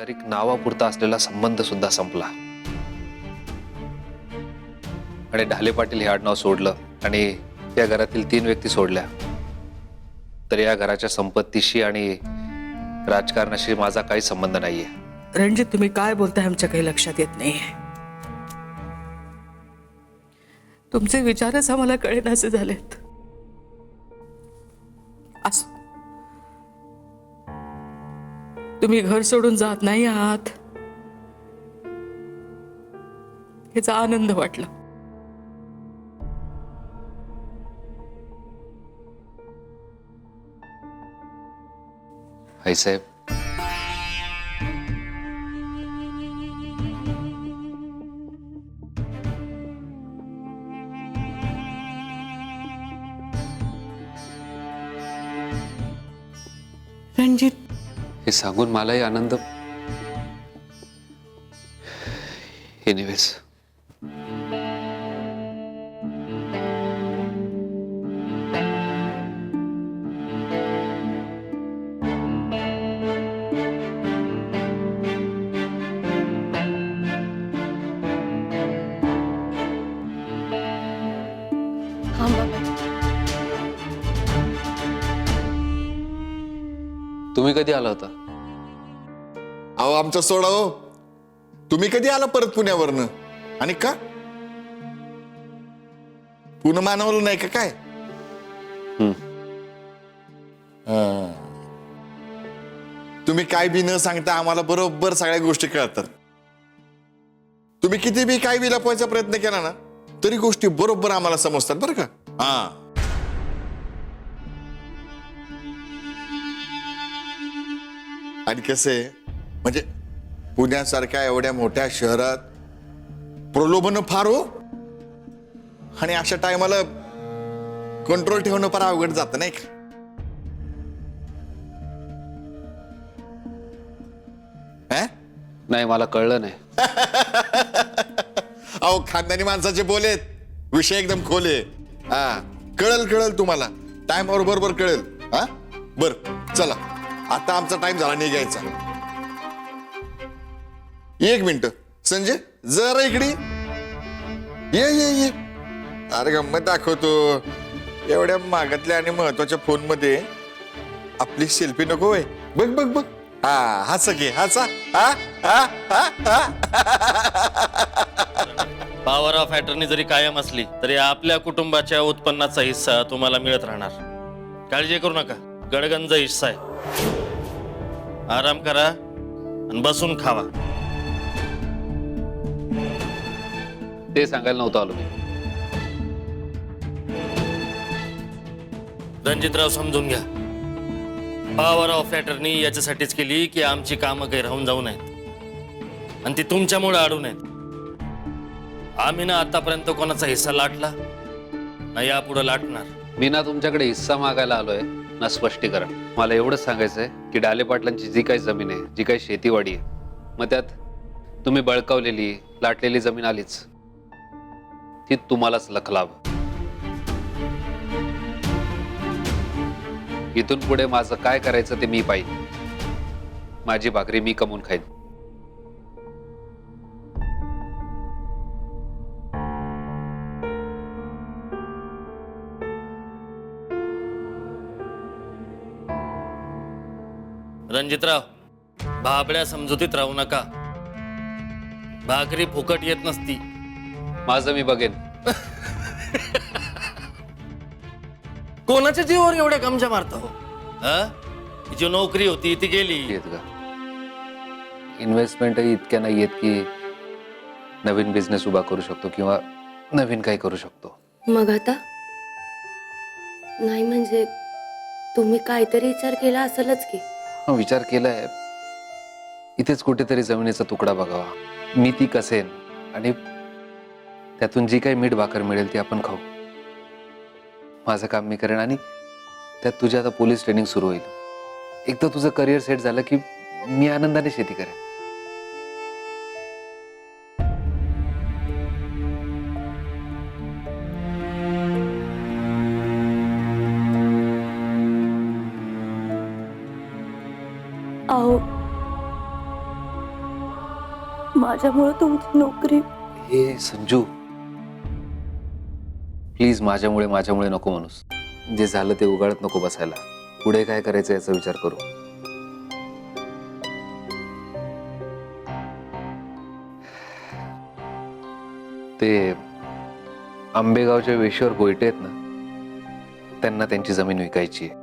औपचारिक नावापुरता असलेला संबंध सुद्धा संपला आणि ढाले पाटील हे आडनाव सोडलं आणि या घरातील 3 व्यक्ती सोडल्या तर या घराच्या संपत्तीशी आणि राजकारणाशी माझा काही संबंध नाहीये. रणजित, तुम्ही काय बोलताय आमच्या काही लक्षात येत नाहीये. तुमचे विचारच आम्हाला कळेनासे झालेत. असो, तुम्ही घर सोडून जात नाही आहात याचा आनंद वाटला. आईसाहेब, रणजित, हे सांगून मलाही आनंद. एनिवेज, हाँ बाबा. तुम्ही कधी आला होता? अहो आमचं सोडा हो. तुम्ही कधी आला परत पुण्यावरनं? आणि का पुन्हा मानवलं नाही का काय? हा. तुम्ही काय बी न सांगता आम्हाला बरोबर सगळ्या गोष्टी कळतात. तुम्ही किती बी काय बी लपवायचा प्रयत्न केला ना तरी गोष्टी बरोबर आम्हाला समजतात बरं का. हा, आणि कसे म्हणजे पुण्यासारख्या एवढ्या मोठ्या शहरात प्रलोभन फार हो. आणि अशा टायमाला कंट्रोल ठेवणं फार अवघड जात नाही का? हा? नाही, मला कळलं नाही. अहो खानदानी माणसाचे बोलेत, विषय एकदम खोले. हा, कळेल कळेल तुम्हाला, टाइमवर बरोबर कळेल. हा, बर चला, आता आमचा टाइम झाला निघायचा. 1 मिनिट संजय, जरा इकडे ये ये ये. अरे गंमत दाखवतो. एवढ्या मागातल्या आणि महत्वाच्या फोन मध्ये आपली सेल्फी नको होय. बघ बघ बघ. हा, हसा की हसा. हा हा हा. पॉवर ऑफ अटर्नी जरी कायम असली तरी आपल्या कुटुंबाच्या उत्पन्नाचा हिस्सा तुम्हाला मिळत राहणार. काळजी करू नका, गडगंज हिस्सा आहे. आराम करा आणि बसून खावा. ते सांगायला नव्हतं आलो मी. रणजितराव, समजून घ्या, पॉवर ऑफ अटर्नी याच्यासाठीच केली की आमची कामं काही राहून जाऊ नयेत आणि ती तुमच्यामुळे अडू नयेत. आम्ही ना आतापर्यंत कोणाचा हिस्सा लाटला ना यापुढे लाटणार. मी ना तुमच्याकडे हिस्सा मागायला आलोय ना स्पष्टीकरण. मला एवढंच सांगायचंय की ढाले पाटलांची जी काही जमीन आहे, जी काही शेतीवाडी आहे, मग त्यात तुम्ही बळकावलेली लाटलेली जमीन आलीच, ती तुम्हालाच लखलाभ. इथून पुढे माझं काय करायचं ते मी पाहिजे. माझी भाकरी मी कमवून खाईन. रणजितराव, भाबड्या समजुतीत राहू नका. भाकरी फुकट येत नसती. माझं मी बघेन. कोणाच्या जीवावर एवढ्या गमजा मारता हो? जी नोकरी होती ती गेली. येत का इन्व्हेस्टमेंटही इतक्या नाही येत की नवीन बिझनेस उभा करू शकतो किंवा नवीन काही करू शकतो. मग आता नाही म्हणजे तुम्ही काहीतरी विचार केला असेलच की. विचार केलाय, इथेच कुठेतरी जमिनीचा तुकडा बघावा. मी ती कसेन आणि त्यातून जी काही मीठ भाकर मिळेल ती आपण खाऊ. माझं काम मी करेन आणि त्यात तुझी आता पोलीस ट्रेनिंग सुरू होईल. एकदा तुझं करिअर सेट झालं की मी आनंदाने शेती करेन. अहो माझ्यामुळे तुमची नोकरी. हे संजू, प्लीज माझ्यामुळे नको म्हणूस. जे झालं ते उगाळत नको बसायला. पुढे काय करायचं याचा विचार करू. ते आंबेगावच्या वेशीवर गोयटे आहेत ना, त्यांना त्यांची जमीन विकायची आहे.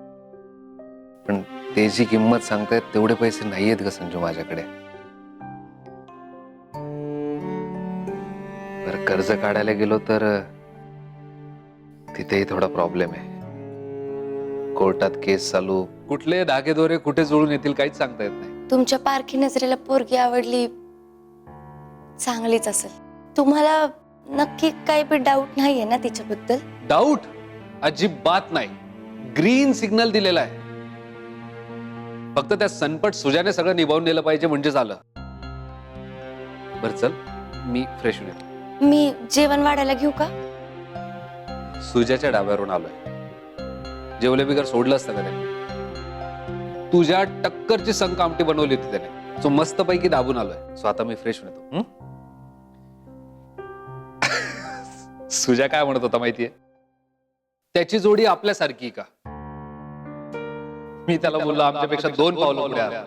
पण ते जी किंमत सांगतायत तेवढे पैसे नाहीयेत ग संजू माझ्याकडे. बरं, कर्ज काढायला गेलो तर तिथेही थोडा प्रॉब्लेम आहे. कोर्टात केस चालू, कुठले धागेदोरे कुठे जुळून येतील काहीच सांगता येत नाही. तुमच्या पारखी नजरेला पोरगी आवडली, चांगलीच असेल. तुम्हाला नक्की काही बी डाऊट नाहीये ना तिच्याबद्दल? डाऊट अजिबात नाही. ग्रीन सिग्नल दिलेला आहे. फक्त त्या सनपट सुजाने सगळं निभावून नेलं पाहिजे म्हणजे झालं. बरं चल, मी फ्रेश होऊन येतो. मी जेवण वाढायला घेऊ का? सुजाच्या डाब्यावरून आलोय. जेवले बिगर सोडलं असतं का त्याने? तुझ्या टक्करची संक आमटी बनवली होती त्याने. सो मस्त पैकी दाबून आलोय. सो आता मी फ्रेश होऊन येतो. सुजा काय म्हणत होता माहितीये? त्याची जोडी आपल्यासारखी का? मी त्याला बोललो आमच्यापेक्षा 2 पावलं पुढे आला.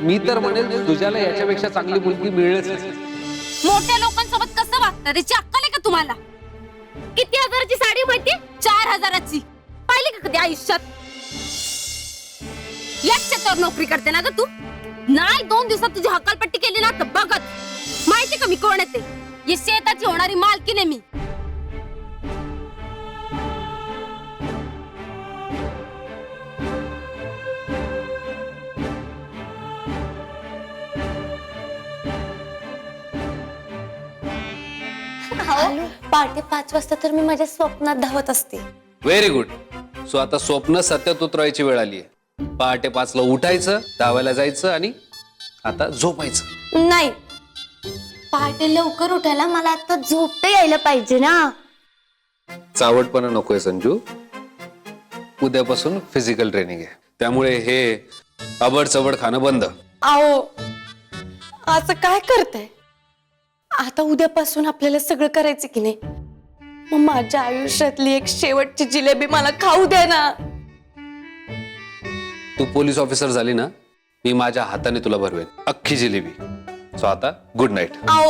मी तर म्हणेल तुझ्याला याच्यापेक्षा चांगली मुलगी मिळेलच. मोठ्या लोकांसोबत कसं वागतं त्याची अक्कल आहे का तुम्हाला? किती हजाराची साडी माहिती? 4000ची. पाहिली का कधी आयुष्यात? याच क्षेत्रावर नोकरी करते ना ग तू? नाही 2 दिवसात तुझी हकालपट्टी केली ना तर बघत. माहिती का मी कोण येते? ये शेताची होणारी मालकीण आहे मी. पहाटे 5 वाजता तर मी माझ्या स्वप्नात धावत असते. Very good. सो आता स्वप्न सत्यात उतरवायची वेळ आली आहे. पहाटे 5ला उठायचं, धावायला जायचं आणि आता झोपायचं. नाही, पहाटे लवकर उठायला मला आता झोपता यायला पाहिजे ना. चावटपणा नकोय संजू. उद्यापासून फिजिकल ट्रेनिंग आहे, त्यामुळे हे अबड चबड खाणं बंद. आओ, असं काय करताय? आता उद्यापासून आपल्याला सगळं करायचं की नाही? मग माझ्या आयुष्यातली एक शेवटची जिलेबी मला खाऊ द्या ना. तू पोलीस ऑफिसर झाली ना, मी माझ्या हाताने तुला भरवेन अख्खी जिलेबी. सो आता गुड नाईट. आओ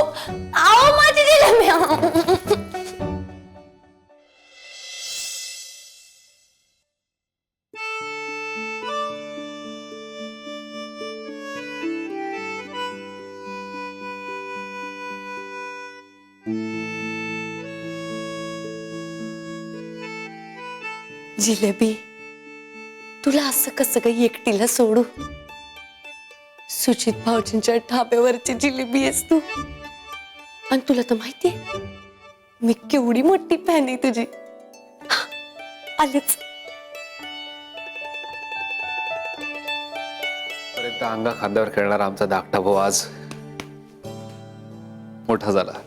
आओ, माझी जिलेबी आओ. जिलेबी, तुला असं कसं काही एकटीला सोडू? सुचित भाऊजींच्या ढाब्यावरची जिलेबी आहेस तू. आणि तुला तर माहितीये मी केवढी मोठी फॅन आहे तुझी. आलेच. पर्यंत अंगा खांद्यावर खेळणारा आमचा धाकटा भाऊ आज मोठा झाला.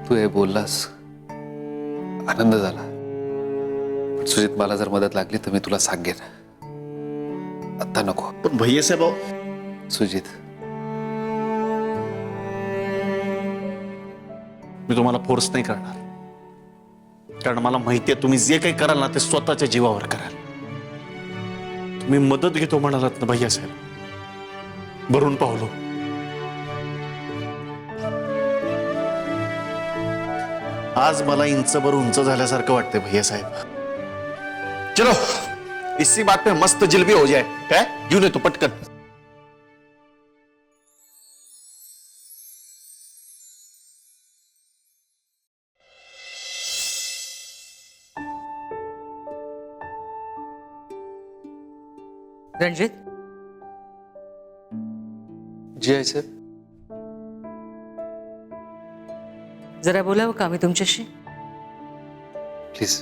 तू हे बोललास, आनंद झाला. पण सुजित, मला जर मदत लागली तर मी तुला सांगेन. आता नको. पण भैयासाहेब, सुजित, मी तुम्हाला फोर्स नाही करणार, कारण मला माहिती आहे तुम्ही जे काही कराल ना ते स्वतःच्या जीवावर कराल. तुम्ही मदत घेतो म्हणालात ना भैयासाहेब, भरून पावलो. आज मला इंचभर उंच झाल्यासारखं वाटतंय भैयासाहेब. चलो, इसी बात पे मस्त जिलेबी हो जाए. काय घेऊन येतो पटकन. रणजित, जी आहे सर. जरा बोलावं का मी तुमच्याशी? प्लीज.